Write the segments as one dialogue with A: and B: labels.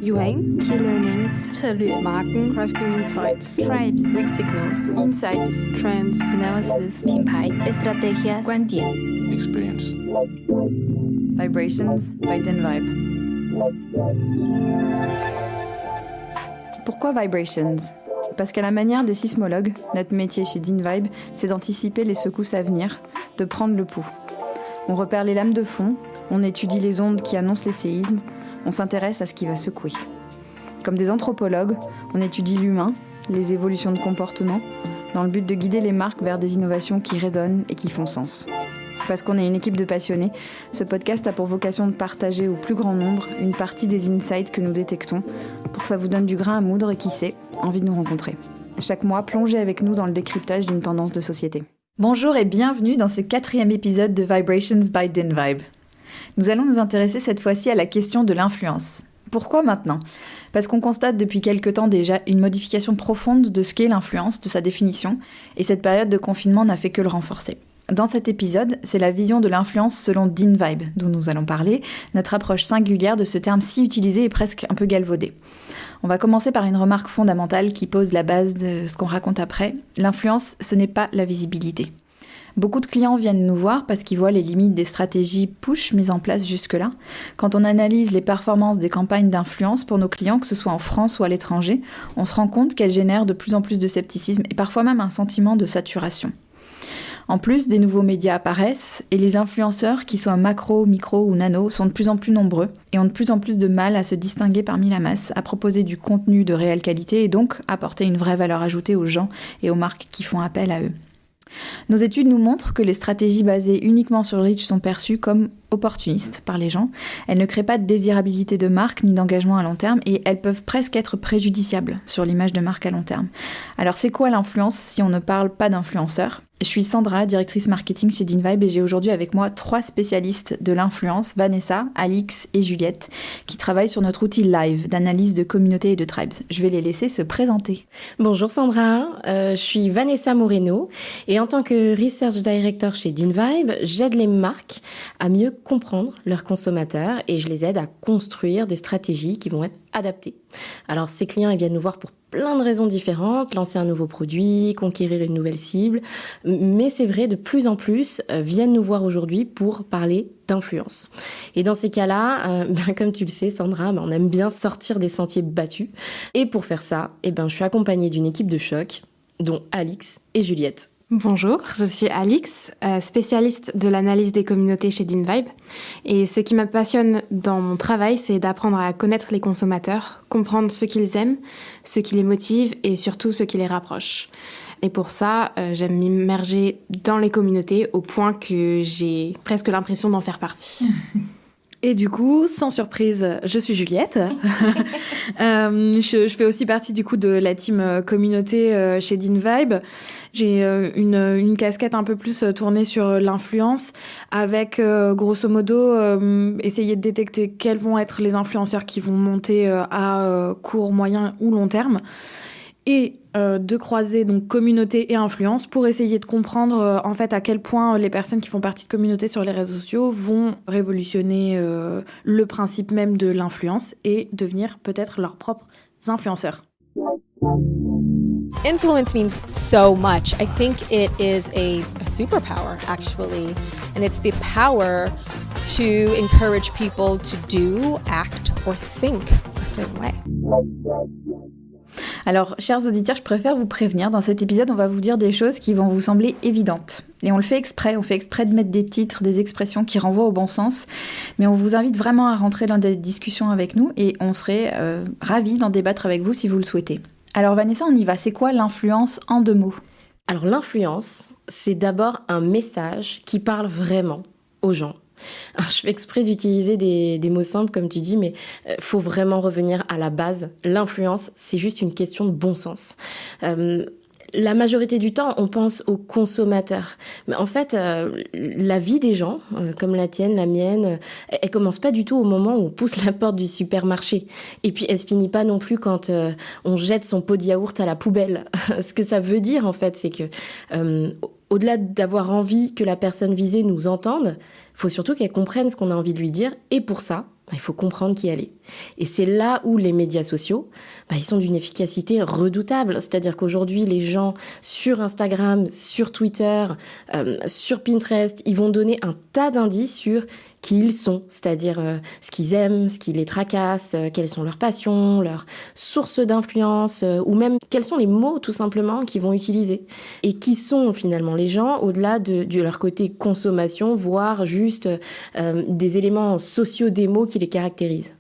A: Yuan, Key Learnings, 策略 Marken, Crafting Insights, Tribes, Weak Signals, Insights, Trends, Analysis, 品牌 Estrategias, 观点
B: Experience,
C: Vibrations by DinVibe. Pourquoi Vibrations ? Parce qu'à la manière des sismologues, notre métier chez DinVibe, c'est d'anticiper les secousses à venir, de prendre le pouls. On repère les lames de fond, on étudie les ondes qui annoncent les séismes, on s'intéresse à ce qui va secouer. Comme des anthropologues, on étudie l'humain, les évolutions de comportement, dans le but de guider les marques vers des innovations qui résonnent et qui font sens. Parce qu'on est une équipe de passionnés, ce podcast a pour vocation de partager au plus grand nombre une partie des insights que nous détectons, pour que ça vous donne du grain à moudre et qui sait, envie de nous rencontrer. Chaque mois, plongez avec nous dans le décryptage d'une tendance de société. Bonjour et bienvenue dans ce 4e épisode de Vibrations by DinVibe. Nous allons nous intéresser cette fois-ci à la question de l'influence. Pourquoi maintenant ? Parce qu'on constate depuis quelque temps déjà une modification profonde de ce qu'est l'influence, de sa définition, et cette période de confinement n'a fait que le renforcer. Dans cet épisode, c'est la vision de l'influence selon DinVibe dont nous allons parler, notre approche singulière de ce terme si utilisé et presque un peu galvaudé. On va commencer par une remarque fondamentale qui pose la base de ce qu'on raconte après. L'influence, ce n'est pas la visibilité. Beaucoup de clients viennent nous voir parce qu'ils voient les limites des stratégies push mises en place jusque-là. Quand on analyse les performances des campagnes d'influence pour nos clients, que ce soit en France ou à l'étranger, on se rend compte qu'elles génèrent de plus en plus de scepticisme et parfois même un sentiment de saturation. En plus, des nouveaux médias apparaissent et les influenceurs, qu'ils soient macro, micro ou nano, sont de plus en plus nombreux et ont de plus en plus de mal à se distinguer parmi la masse, à proposer du contenu de réelle qualité et donc apporter une vraie valeur ajoutée aux gens et aux marques qui font appel à eux. Nos études nous montrent que les stratégies basées uniquement sur le reach sont perçues comme opportunistes par les gens. Elles ne créent pas de désirabilité de marque ni d'engagement à long terme et elles peuvent presque être préjudiciables sur l'image de marque à long terme. Alors c'est quoi l'influence si on ne parle pas d'influenceurs ? Je suis Sandra, directrice marketing chez DinVibe et j'ai aujourd'hui avec moi 3 spécialistes de l'influence, Vanessa, Alix et Juliette, qui travaillent sur notre outil live d'analyse de communautés et de tribes. Je vais les laisser se présenter.
D: Bonjour Sandra, je suis Vanessa Moreno et en tant que Research Director chez DinVibe, j'aide les marques à mieux comprendre leurs consommateurs et je les aide à construire des stratégies qui vont être adaptées. Alors ces clients, ils viennent nous voir pour plein de raisons différentes, lancer un nouveau produit, conquérir une nouvelle cible, mais c'est vrai, de plus en plus viennent nous voir aujourd'hui pour parler d'influence. Et dans ces cas-là, comme tu le sais Sandra, on aime bien sortir des sentiers battus. Et pour faire ça, je suis accompagnée d'une équipe de choc, dont Alix et Juliette.
E: Bonjour, je suis Alix, spécialiste de l'analyse des communautés chez DinVibe. Et ce qui me passionne dans mon travail, c'est d'apprendre à connaître les consommateurs, comprendre ce qu'ils aiment, ce qui les motive et surtout ce qui les rapproche. Et pour ça, j'aime m'immerger dans les communautés au point que j'ai presque l'impression d'en faire partie.
F: Et du coup, sans surprise, je suis Juliette. Je fais aussi partie du coup de la team communauté chez DinVibe. J'ai une casquette un peu plus tournée sur l'influence avec grosso modo essayer de détecter quels vont être les influenceurs qui vont monter à court, moyen ou long terme. Et de croiser donc communauté et influence pour essayer de comprendre en fait à quel point les personnes qui font partie de communauté sur les réseaux sociaux vont révolutionner le principe même de l'influence et devenir peut-être leurs propres influenceurs.
G: Influence means so much. I think it is a superpower, actually. And it's the power to encourage people to do, act, or think a certain way.
C: Alors, chers auditeurs, je préfère vous prévenir, dans cet épisode, on va vous dire des choses qui vont vous sembler évidentes. Et on le fait exprès, de mettre des titres, des expressions qui renvoient au bon sens, mais on vous invite vraiment à rentrer dans des discussions avec nous et on serait ravis d'en débattre avec vous si vous le souhaitez. Alors Vanessa, on y va, c'est quoi l'influence en 2 mots ?
D: Alors l'influence, c'est d'abord un message qui parle vraiment aux gens. Alors, je fais exprès d'utiliser des mots simples comme tu dis, mais faut vraiment revenir à la base. L'influence, c'est juste une question de bon sens. La majorité du temps, on pense aux consommateurs. Mais en fait, la vie des gens, comme la tienne, la mienne, elle commence pas du tout au moment où on pousse la porte du supermarché. Et puis, elle se finit pas non plus quand on jette son pot de yaourt à la poubelle. Ce que ça veut dire, en fait, c'est que au-delà d'avoir envie que la personne visée nous entende, il faut surtout qu'elle comprenne ce qu'on a envie de lui dire. Et pour ça, il faut comprendre qui elle est. Et c'est là où les médias sociaux, ils sont d'une efficacité redoutable. C'est-à-dire qu'aujourd'hui, les gens sur Instagram, sur Twitter, sur Pinterest, ils vont donner un tas d'indices sur qui ils sont. C'est-à-dire ce qu'ils aiment, ce qui les tracasse, quelles sont leurs passions, leurs sources d'influence, ou même quels sont les mots, tout simplement, qu'ils vont utiliser. Et qui sont finalement les gens, au-delà de leur côté consommation, voire juste des éléments socio-démos qui les caractérisent.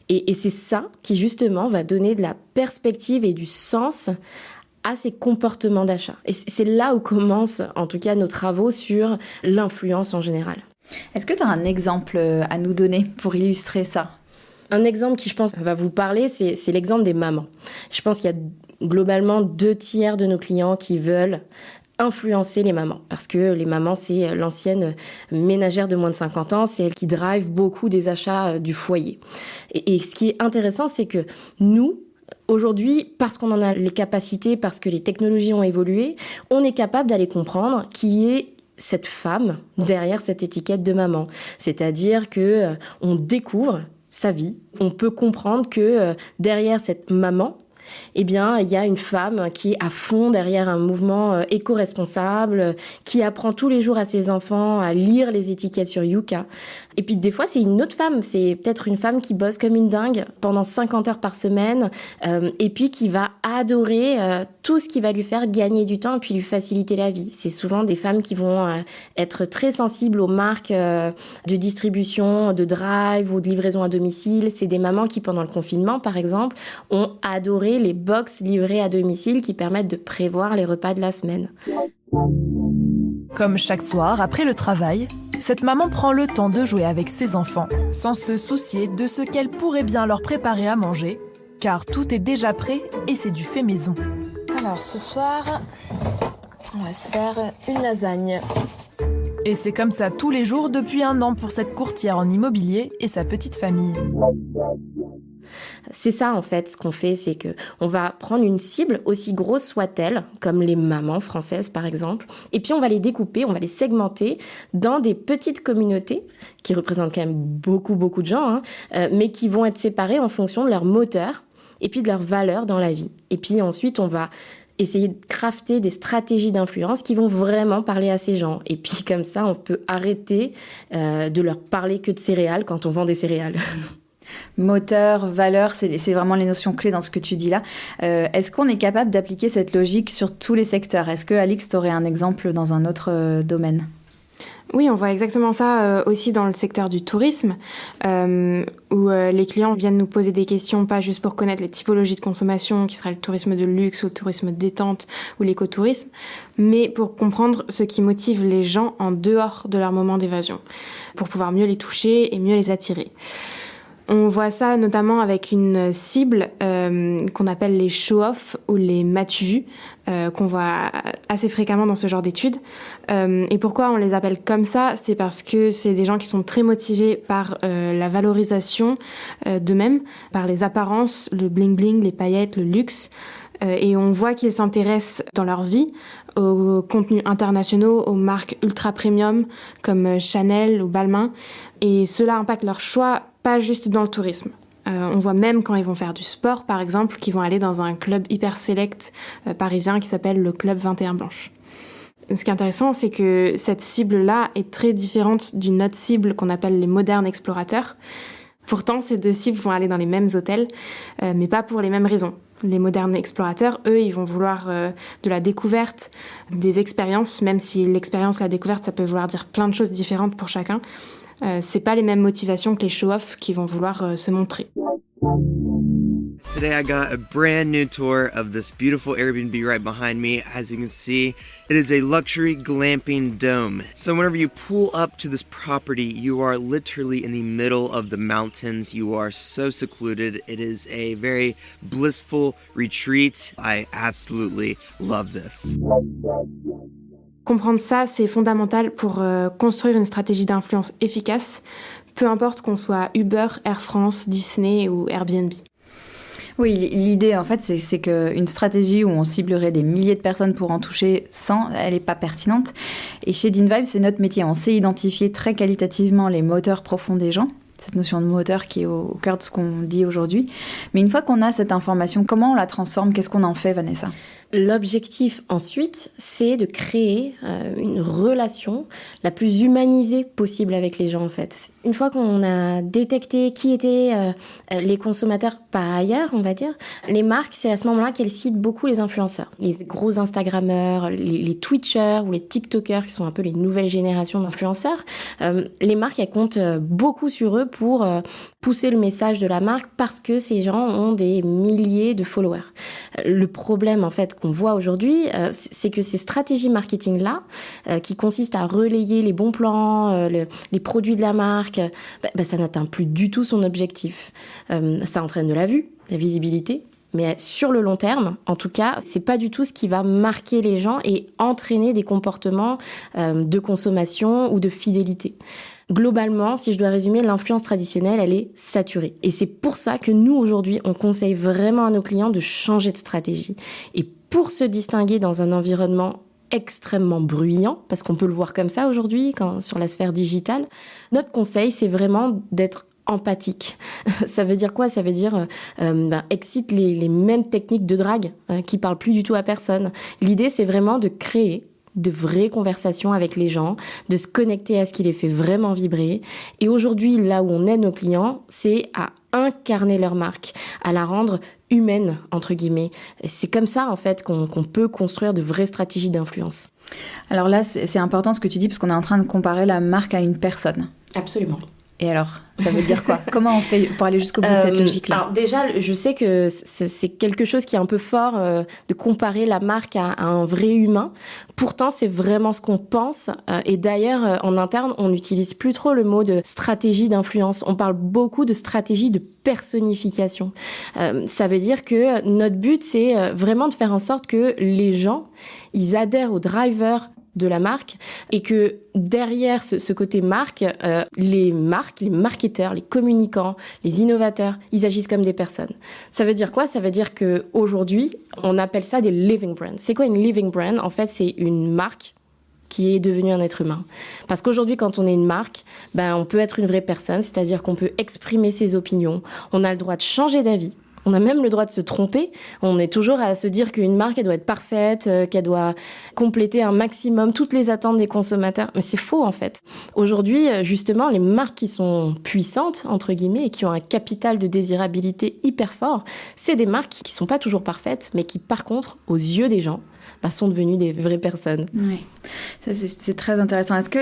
D: Et c'est ça qui, justement, va donner de la perspective et du sens à ces comportements d'achat. Et c'est là où commencent, en tout cas, nos travaux sur l'influence en général.
C: Est-ce que tu as un exemple à nous donner pour illustrer ça ?
D: Un exemple qui, je pense, va vous parler, c'est l'exemple des mamans. Je pense qu'il y a globalement 2/3 de nos clients qui veulent influencer les mamans, parce que les mamans, c'est l'ancienne ménagère de moins de 50 ans, c'est elle qui drive beaucoup des achats du foyer. Et ce qui est intéressant, c'est que nous, aujourd'hui, parce qu'on en a les capacités, parce que les technologies ont évolué, on est capable d'aller comprendre qui est cette femme derrière cette étiquette de maman. C'est-à-dire que on découvre sa vie, on peut comprendre que derrière cette maman, eh bien, il y a une femme qui est à fond derrière un mouvement éco-responsable, qui apprend tous les jours à ses enfants à lire les étiquettes sur Yuka. Et puis, des fois, c'est une autre femme. C'est peut-être une femme qui bosse comme une dingue pendant 50 heures par semaine, et puis qui va adorer tout ce qui va lui faire gagner du temps et puis lui faciliter la vie. C'est souvent des femmes qui vont être très sensibles aux marques de distribution, de drive ou de livraison à domicile. C'est des mamans qui, pendant le confinement, par exemple, ont adoré les box livrées à domicile qui permettent de prévoir les repas de la semaine.
B: Comme chaque soir, après le travail, cette maman prend le temps de jouer avec ses enfants, sans se soucier de ce qu'elle pourrait bien leur préparer à manger, car tout est déjà prêt et c'est du fait maison.
H: Alors ce soir, on va se faire une lasagne.
B: Et c'est comme ça tous les jours depuis 1 an pour cette courtière en immobilier et sa petite famille.
D: C'est ça, en fait, ce qu'on fait, c'est que on va prendre une cible, aussi grosse soit-elle, comme les mamans françaises, par exemple, et puis on va les découper, on va les segmenter dans des petites communautés qui représentent quand même beaucoup de gens, mais qui vont être séparées en fonction de leur moteur et puis de leurs valeurs dans la vie. Et puis ensuite, on va essayer de crafter des stratégies d'influence qui vont vraiment parler à ces gens. Et puis comme ça, on peut arrêter de leur parler que de céréales quand on vend des céréales.
C: Moteur, valeur, c'est vraiment les notions clés dans ce que tu dis là. Est-ce qu'on est capable d'appliquer cette logique sur tous les secteurs ? Est-ce que, Alix, tu aurais un exemple dans un autre domaine ?
E: Oui, on voit exactement ça aussi dans le secteur du tourisme, où les clients viennent nous poser des questions, pas juste pour connaître les typologies de consommation, qui seraient le tourisme de luxe ou le tourisme détente ou l'écotourisme, mais pour comprendre ce qui motive les gens en dehors de leur moment d'évasion, pour pouvoir mieux les toucher et mieux les attirer. On voit ça notamment avec une cible qu'on appelle les show-off ou les m'as-tu vu, qu'on voit assez fréquemment dans ce genre d'études. Et pourquoi on les appelle comme ça ? C'est parce que c'est des gens qui sont très motivés par la valorisation d'eux-mêmes, par les apparences, le bling-bling, les paillettes, le luxe. Et on voit qu'ils s'intéressent dans leur vie aux contenus internationaux, aux marques ultra premium comme Chanel ou Balmain. Et cela impacte leur choix, pas juste dans le tourisme. On voit même quand ils vont faire du sport, par exemple, qu'ils vont aller dans un club hyper select parisien qui s'appelle le Club 21 Blanche. Ce qui est intéressant, c'est que cette cible-là est très différente d'une autre cible qu'on appelle les modernes explorateurs. Pourtant, ces deux cibles vont aller dans les mêmes hôtels, mais pas pour les mêmes raisons. Les modernes explorateurs, eux, ils vont vouloir de la découverte, des expériences, même si l'expérience, la découverte, ça peut vouloir dire plein de choses différentes pour chacun. C'est pas les mêmes motivations que les show-off qui vont vouloir se montrer.
I: Today I got a brand new tour of this beautiful Airbnb right behind me. As you can see, it is a luxury glamping dome. So whenever you pull up to this property, you are literally in the middle of the mountains. You are so secluded. It is a very blissful retreat. I absolutely love this.
E: Comprendre ça, c'est fondamental pour construire une stratégie d'influence efficace, peu importe qu'on soit Uber, Air France, Disney ou Airbnb.
C: Oui, l'idée, en fait, c'est qu'une stratégie où on ciblerait des milliers de personnes pour en toucher 100, elle n'est pas pertinente. Et chez DinVibe, c'est notre métier. On sait identifier très qualitativement les moteurs profonds des gens. Cette notion de moteur qui est au cœur de ce qu'on dit aujourd'hui. Mais une fois qu'on a cette information, comment on la transforme ? Qu'est-ce qu'on en fait, Vanessa ?
D: L'objectif ensuite, c'est de créer une relation la plus humanisée possible avec les gens en fait. Une fois qu'on a détecté qui étaient les consommateurs par ailleurs, on va dire, les marques, c'est à ce moment-là qu'elles citent beaucoup les influenceurs. Les gros Instagrammeurs, les Twitchers ou les TikTokers qui sont un peu les nouvelles générations d'influenceurs. Les marques, elles comptent beaucoup sur eux pour pousser le message de la marque parce que ces gens ont des milliers de followers. Le problème en fait qu'on voit aujourd'hui, c'est que ces stratégies marketing-là, qui consistent à relayer les bons plans, les produits de la marque, ça n'atteint plus du tout son objectif. Ça entraîne de la vue, la visibilité, mais sur le long terme, en tout cas, c'est pas du tout ce qui va marquer les gens et entraîner des comportements de consommation ou de fidélité. Globalement, si je dois résumer, l'influence traditionnelle, elle est saturée. Et c'est pour ça que nous, aujourd'hui, on conseille vraiment à nos clients de changer de stratégie. Et pour se distinguer dans un environnement extrêmement bruyant, parce qu'on peut le voir comme ça aujourd'hui, sur la sphère digitale, notre conseil, c'est vraiment d'être empathique. Ça veut dire quoi ? Ça veut dire excite les mêmes techniques de drague qui parlent plus du tout à personne. L'idée, c'est vraiment de créer de vraies conversations avec les gens, de se connecter à ce qui les fait vraiment vibrer. Et aujourd'hui, là où on aide nos clients, c'est à incarner leur marque, à la rendre humaine, entre guillemets. Et c'est comme ça, en fait, qu'on peut construire de vraies stratégies d'influence.
C: Alors là, c'est important ce que tu dis, parce qu'on est en train de comparer la marque à une personne.
D: Absolument.
C: Et alors, ça veut dire quoi ? Comment on fait pour aller jusqu'au bout de cette logique-là ?
D: Alors déjà, je sais que c'est quelque chose qui est un peu fort de comparer la marque à un vrai humain. Pourtant, c'est vraiment ce qu'on pense. Et d'ailleurs, en interne, on n'utilise plus trop le mot de stratégie d'influence. On parle beaucoup de stratégie de personnification. Ça veut dire que notre but, c'est vraiment de faire en sorte que les gens, ils adhèrent au driver de la marque et que derrière ce côté marque, les marques, les marketeurs, les communicants, les innovateurs, ils agissent comme des personnes. Ça veut dire quoi ? Ça veut dire qu'aujourd'hui, on appelle ça des living brands. C'est quoi une living brand ? En fait, c'est une marque qui est devenue un être humain. Parce qu'aujourd'hui, quand on est une marque, on peut être une vraie personne, c'est-à-dire qu'on peut exprimer ses opinions, on a le droit de changer d'avis. On a même le droit de se tromper. On est toujours à se dire qu'une marque, elle doit être parfaite, qu'elle doit compléter un maximum toutes les attentes des consommateurs. Mais c'est faux, en fait. Aujourd'hui, justement, les marques qui sont puissantes, entre guillemets, et qui ont un capital de désirabilité hyper fort, c'est des marques qui sont pas toujours parfaites, mais qui, par contre, aux yeux des gens, sont devenues des vraies personnes.
C: Oui, ça c'est très intéressant. Est-ce que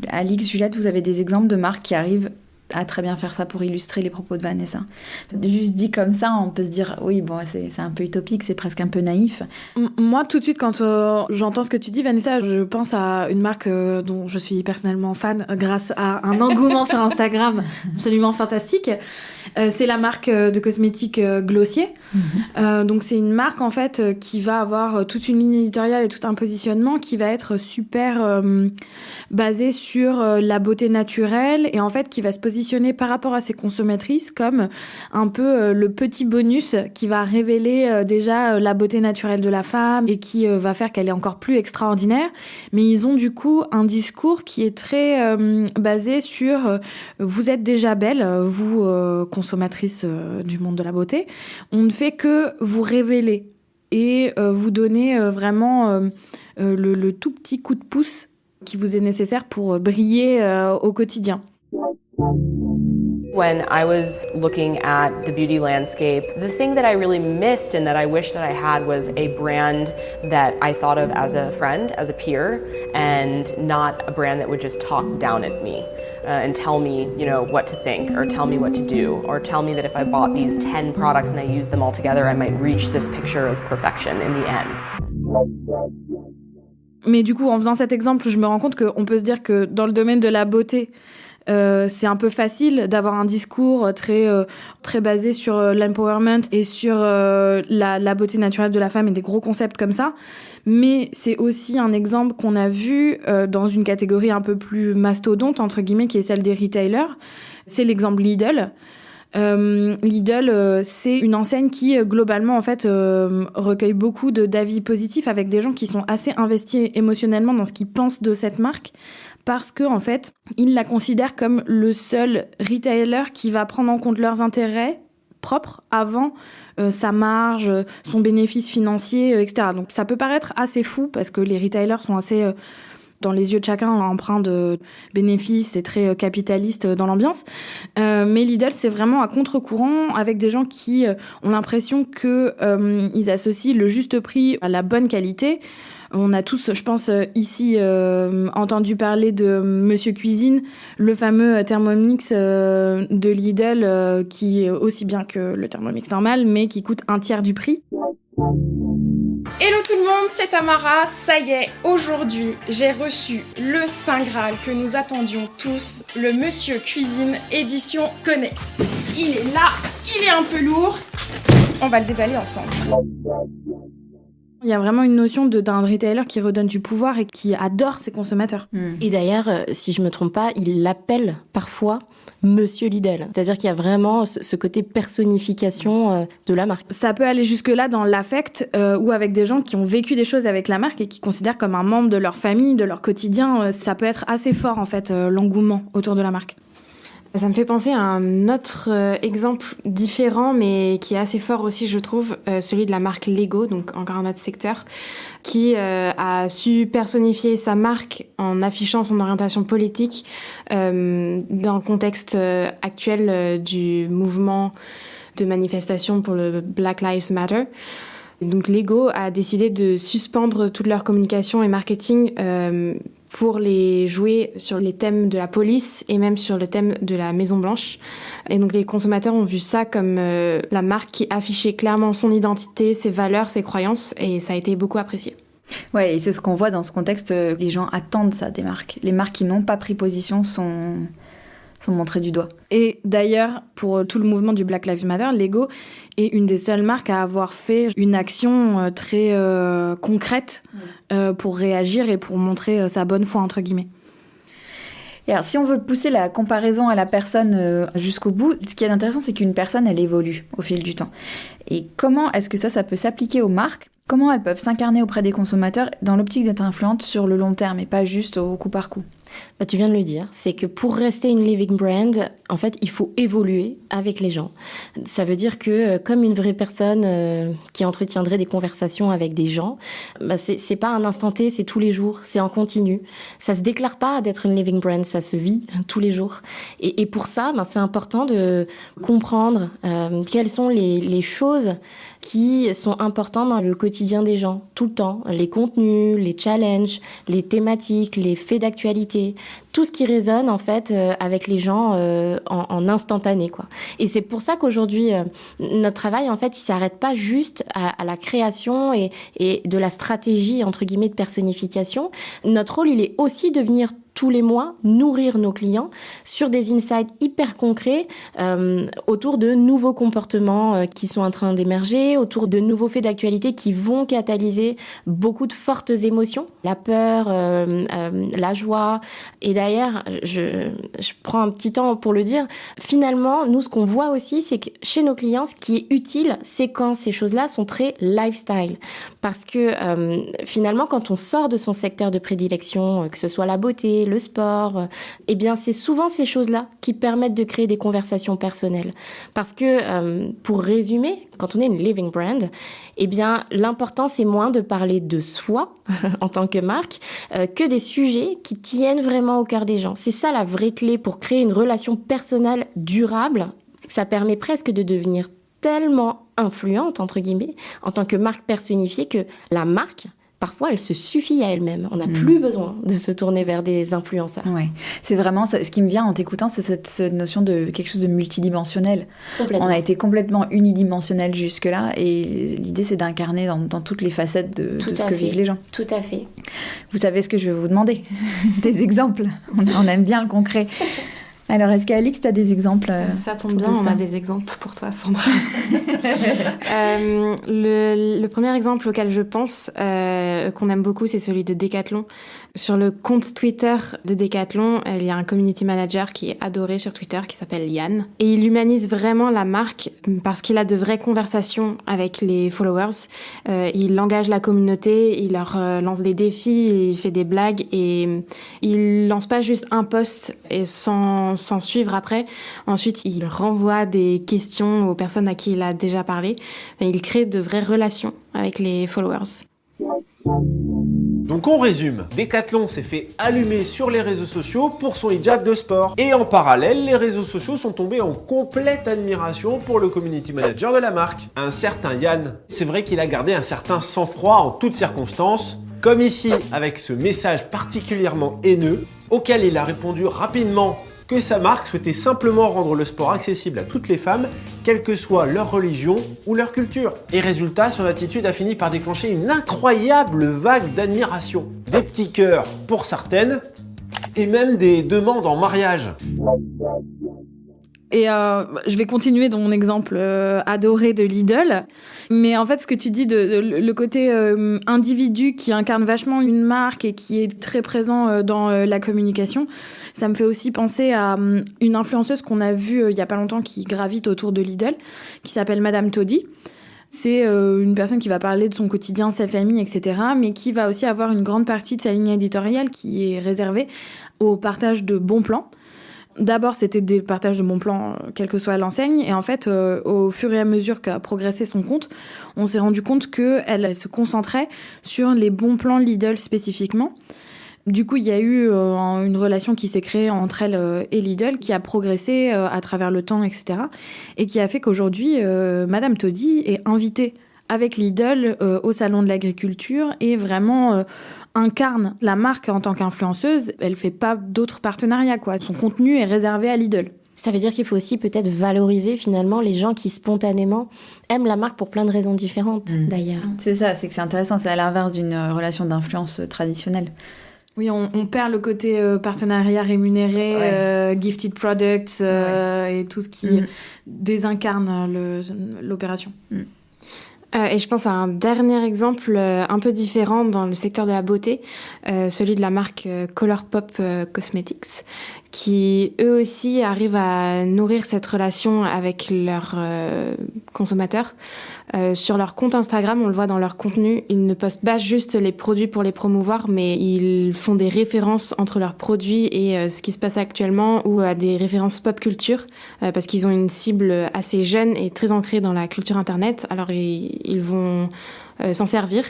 C: Alix, Juliette, vous avez des exemples de marques qui arrivent à très bien faire ça pour illustrer les propos de Vanessa ? Juste dit comme ça, on peut se dire oui, bon, c'est un peu utopique, c'est presque un peu naïf.
F: Moi, tout de suite, quand j'entends ce que tu dis, Vanessa, je pense à une marque dont je suis personnellement fan grâce à un engouement sur Instagram absolument fantastique. C'est la marque de cosmétiques Glossier. Donc, c'est une marque, en fait, qui va avoir toute une ligne éditoriale et tout un positionnement qui va être super basé sur la beauté naturelle et en fait, qui va se positionner par rapport à ses consommatrices comme un peu le petit bonus qui va révéler déjà la beauté naturelle de la femme et qui va faire qu'elle est encore plus extraordinaire. Mais ils ont du coup un discours qui est très basé sur vous êtes déjà belle, vous consommatrices du monde de la beauté. On ne fait que vous révéler et vous donner vraiment le tout petit coup de pouce qui vous est nécessaire pour briller au quotidien.
J: When I was looking at the beauty landscape, the thing that I really missed and that I wish that I had was a brand that I thought of as a friend, as a peer, and not a brand that would just talk down at me and tell me, what to think or tell me what to do or tell me that if I bought these 10 products and I used them all together, I might reach this picture of perfection in the end.
F: Mais du coup, en faisant cet exemple, je me rends compte qu'on peut se dire que dans le domaine de la beauté, c'est un peu facile d'avoir un discours très basé sur l'empowerment et sur la beauté naturelle de la femme et des gros concepts comme ça. Mais c'est aussi un exemple qu'on a vu dans une catégorie un peu plus mastodonte, entre guillemets, qui est celle des retailers. C'est l'exemple Lidl. Lidl, c'est une enseigne qui, globalement, en fait, recueille beaucoup d'avis positifs avec des gens qui sont assez investis émotionnellement dans ce qu'ils pensent de cette marque. Parce que, en fait, ils la considèrent comme le seul retailer qui va prendre en compte leurs intérêts propres avant sa marge, son bénéfice financier, etc. Donc ça peut paraître assez fou parce que les retailers sont assez, dans les yeux de chacun, empreints de bénéfices et très capitalistes dans l'ambiance. Mais Lidl, c'est vraiment à contre-courant avec des gens qui ont l'impression qu'ils associent le juste prix à la bonne qualité. On a tous, je pense, ici entendu parler de Monsieur Cuisine, le fameux Thermomix de Lidl qui est aussi bien que le Thermomix normal, mais qui coûte un tiers du prix.
K: Hello tout le monde, c'est Tamara. Ça y est, aujourd'hui, j'ai reçu le Saint Graal que nous attendions tous, le Monsieur Cuisine édition Connect. Il est là, il est un peu lourd. On va le déballer ensemble.
F: Il y a vraiment une notion d'un retailer qui redonne du pouvoir et qui adore ses consommateurs.
D: Et d'ailleurs, si je me trompe pas, il l'appelle parfois Monsieur Lidl. C'est-à-dire qu'il y a vraiment ce côté personnification de la marque.
F: Ça peut aller jusque-là dans l'affect ou avec des gens qui ont vécu des choses avec la marque et qui considèrent comme un membre de leur famille, de leur quotidien. Ça peut être assez fort, en fait, l'engouement autour de la marque.
E: Ça me fait penser à un autre exemple différent, mais qui est assez fort aussi, je trouve, celui de la marque Lego, donc encore un autre secteur, qui a su personnifier sa marque en affichant son orientation politique dans le contexte actuel du mouvement de manifestation pour le Black Lives Matter. Donc Lego a décidé de suspendre toute leur communication et marketing pour les jouer sur les thèmes de la police et même sur le thème de la Maison Blanche. Et donc les consommateurs ont vu ça comme la marque qui affichait clairement son identité, ses valeurs, ses croyances, et ça a été beaucoup apprécié.
C: Ouais, et c'est ce qu'on voit dans ce contexte, les gens attendent ça des marques. Les marques qui n'ont pas pris position sont montrées du doigt.
F: Et d'ailleurs, pour tout le mouvement du Black Lives Matter, Lego est une des seules marques à avoir fait une action très concrète pour réagir et pour montrer sa bonne foi, entre guillemets.
C: Et alors, si on veut pousser la comparaison à la personne jusqu'au bout, ce qui est intéressant, c'est qu'une personne, elle évolue au fil du temps. Et comment est-ce que ça peut s'appliquer aux marques ? Comment elles peuvent s'incarner auprès des consommateurs dans l'optique d'être influentes sur le long terme et pas juste au coup par coup ?
D: Bah, tu viens de le dire, c'est que pour rester une living brand, en fait, il faut évoluer avec les gens. Ça veut dire que comme une vraie personne qui entretiendrait des conversations avec des gens, bah, c'est pas un instant T, c'est tous les jours, c'est en continu. Ça se déclare pas d'être une living brand, ça se vit tous les jours. Et pour ça, bah, c'est important de comprendre quelles sont les choses qui sont importantes dans le quotidien des gens, tout le temps. Les contenus, les challenges, les thématiques, les faits d'actualité, tout ce qui résonne en fait avec les gens en instantané, quoi. Et c'est pour ça qu'aujourd'hui, notre travail, en fait, il s'arrête pas juste à la création et de la stratégie, entre guillemets, de personnification. Notre rôle, il est aussi de venir tous les mois, nourrir nos clients sur des insights hyper concrets autour de nouveaux comportements qui sont en train d'émerger, autour de nouveaux faits d'actualité qui vont catalyser beaucoup de fortes émotions, la peur, la joie. Et d'ailleurs, je prends un petit temps pour le dire, finalement, nous, ce qu'on voit aussi, c'est que chez nos clients, ce qui est utile, c'est quand ces choses-là sont très lifestyle. Parce que finalement, quand on sort de son secteur de prédilection, que ce soit la beauté, santé, le sport. Eh bien, c'est souvent ces choses-là qui permettent de créer des conversations personnelles. Parce que, pour résumer, quand on est une living brand, eh bien, l'important, c'est moins de parler de soi en tant que marque que des sujets qui tiennent vraiment au cœur des gens. C'est ça la vraie clé pour créer une relation personnelle durable. Ça permet presque de devenir tellement influente, entre guillemets, en tant que marque personnifiée que la marque, parfois, elle se suffit à elle-même. On n'a plus besoin de se tourner vers des influenceurs.
L: Ouais. C'est vraiment ça, ce qui me vient en t'écoutant, c'est cette notion de quelque chose de multidimensionnel. On a été complètement unidimensionnel jusque-là, et l'idée, c'est d'incarner dans toutes les facettes de ce que vivent les gens.
D: Tout à fait.
L: Vous savez ce que je vais vous demander. Des exemples. On aime bien le concret. Alors, est-ce qu'Alix, tu as des exemples
E: Ça tombe bien, on a des exemples pour toi, Sandra. Le premier exemple auquel je pense, qu'on aime beaucoup, c'est celui de Decathlon. Sur le compte Twitter de Decathlon, il y a un community manager qui est adoré sur Twitter, qui s'appelle Yann. Et il humanise vraiment la marque parce qu'il a de vraies conversations avec les followers. Il engage la communauté, il leur lance des défis, il fait des blagues et il lance pas juste un post et sans suivre après. Ensuite, il renvoie des questions aux personnes à qui il a déjà parlé. Il crée de vraies relations avec les followers.
M: Donc on résume, Decathlon s'est fait allumer sur les réseaux sociaux pour son hijab de sport. Et en parallèle, les réseaux sociaux sont tombés en complète admiration pour le community manager de la marque, un certain Yann. C'est vrai qu'il a gardé un certain sang-froid en toutes circonstances, comme ici avec ce message particulièrement haineux, auquel il a répondu rapidement que sa marque souhaitait simplement rendre le sport accessible à toutes les femmes, quelle que soit leur religion ou leur culture. Et résultat, son attitude a fini par déclencher une incroyable vague d'admiration. Des petits cœurs pour certaines, et même des demandes en mariage.
F: Et je vais continuer dans mon exemple adoré de Lidl. Mais en fait, ce que tu dis le côté individu qui incarne vachement une marque et qui est très présent dans la communication, ça me fait aussi penser à une influenceuse qu'on a vue il y a pas longtemps qui gravite autour de Lidl, qui s'appelle Madame Toddy. C'est une personne qui va parler de son quotidien, sa famille, etc., mais qui va aussi avoir une grande partie de sa ligne éditoriale qui est réservée au partage de bons plans. D'abord, c'était des partages de bons plans, quelle que soit l'enseigne. Et en fait, au fur et à mesure qu'a progressé son compte, on s'est rendu compte qu'elle se concentrait sur les bons plans Lidl spécifiquement. Du coup, il y a eu une relation qui s'est créée entre elle et Lidl, qui a progressé à travers le temps, etc. Et qui a fait qu'aujourd'hui, Madame Toddy est invitée avec Lidl au Salon de l'Agriculture et vraiment incarne la marque en tant qu'influenceuse. Elle fait pas d'autres partenariats, quoi. Son contenu est réservé à Lidl.
D: Ça veut dire qu'il faut aussi peut-être valoriser finalement les gens qui spontanément aiment la marque pour plein de raisons différentes, d'ailleurs.
L: C'est ça, c'est que c'est intéressant, c'est à l'inverse d'une relation d'influence traditionnelle.
F: Oui, on perd le côté partenariat rémunéré, gifted products et tout ce qui désincarne l'opération.
E: Et je pense à un dernier exemple un peu différent dans le secteur de la beauté, celui de la marque Colourpop Cosmetics, qui eux aussi arrivent à nourrir cette relation avec leurs consommateurs. Sur leur compte Instagram, on le voit dans leur contenu, ils ne postent pas juste les produits pour les promouvoir, mais ils font des références entre leurs produits et ce qui se passe actuellement, ou à des références pop culture, parce qu'ils ont une cible assez jeune et très ancrée dans la culture internet. Alors ils vont s'en servir.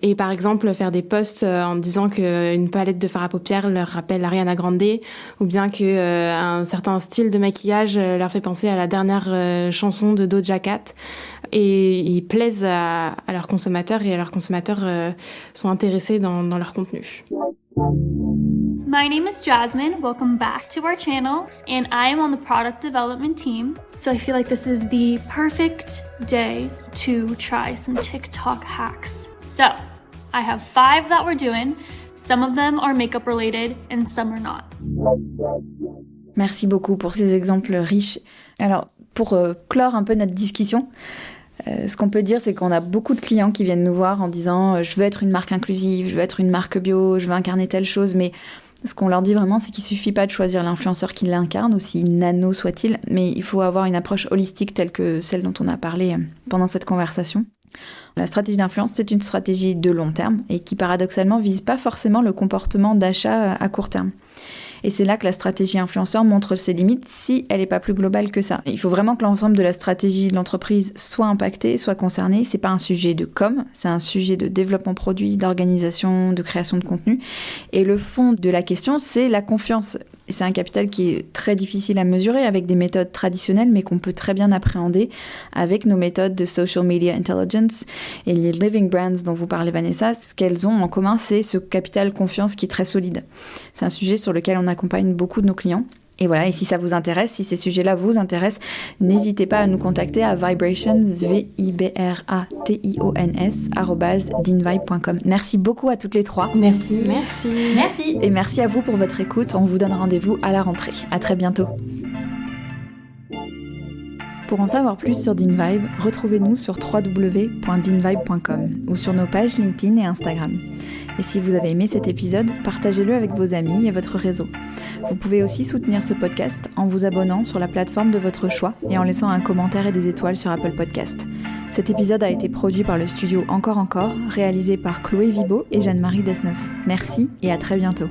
E: Et par exemple, faire des posts en disant qu'une palette de fard à paupières leur rappelle Ariana Grande, ou bien qu'un certain style de maquillage leur fait penser à la dernière chanson de Doja Cat. Et ils plaisent à leurs consommateurs, et leurs consommateurs sont intéressés dans leur contenu.
N: My name is Jasmine. Welcome back to our channel, and I am on the product development team. So I feel like this is the perfect day to try some TikTok hacks. So I have 5 that we're doing. Some of them are makeup related and some are not.
L: Merci beaucoup pour ces exemples riches. Alors, pour clore un peu notre discussion, ce qu'on peut dire, c'est qu'on a beaucoup de clients qui viennent nous voir en disant « je veux être une marque inclusive, je veux être une marque bio, je veux incarner telle chose », mais ce qu'on leur dit vraiment, c'est qu'il ne suffit pas de choisir l'influenceur qui l'incarne, aussi nano soit-il, mais il faut avoir une approche holistique telle que celle dont on a parlé pendant cette conversation. La stratégie d'influence, c'est une stratégie de long terme et qui paradoxalement vise pas forcément le comportement d'achat à court terme. Et c'est là que la stratégie influenceur montre ses limites si elle n'est pas plus globale que ça. Il faut vraiment que l'ensemble de la stratégie de l'entreprise soit impacté, soit concerné. C'est pas un sujet de com, c'est un sujet de développement produit, d'organisation, de création de contenu. Et le fond de la question, c'est la confiance. Et c'est un capital qui est très difficile à mesurer avec des méthodes traditionnelles, mais qu'on peut très bien appréhender avec nos méthodes de social media intelligence. Et les living brands dont vous parlez, Vanessa, ce qu'elles ont en commun, c'est ce capital confiance qui est très solide. C'est un sujet sur lequel on accompagne beaucoup de nos clients. Et voilà, et si ça vous intéresse, si ces sujets-là vous intéressent, n'hésitez pas à nous contacter à vibrations, vibrations, @dinvibe.com. Merci beaucoup à toutes les trois.
E: Merci.
L: Et merci à vous pour votre écoute. On vous donne rendez-vous à la rentrée. À très bientôt. Pour en savoir plus sur DinVibe, retrouvez-nous sur www.dinvibe.com ou sur nos pages LinkedIn et Instagram. Et si vous avez aimé cet épisode, partagez-le avec vos amis et votre réseau. Vous pouvez aussi soutenir ce podcast en vous abonnant sur la plateforme de votre choix et en laissant un commentaire et des étoiles sur Apple Podcast. Cet épisode a été produit par le studio Encore, réalisé par Chloé Vibo et Jeanne-Marie Desnos. Merci et à très bientôt.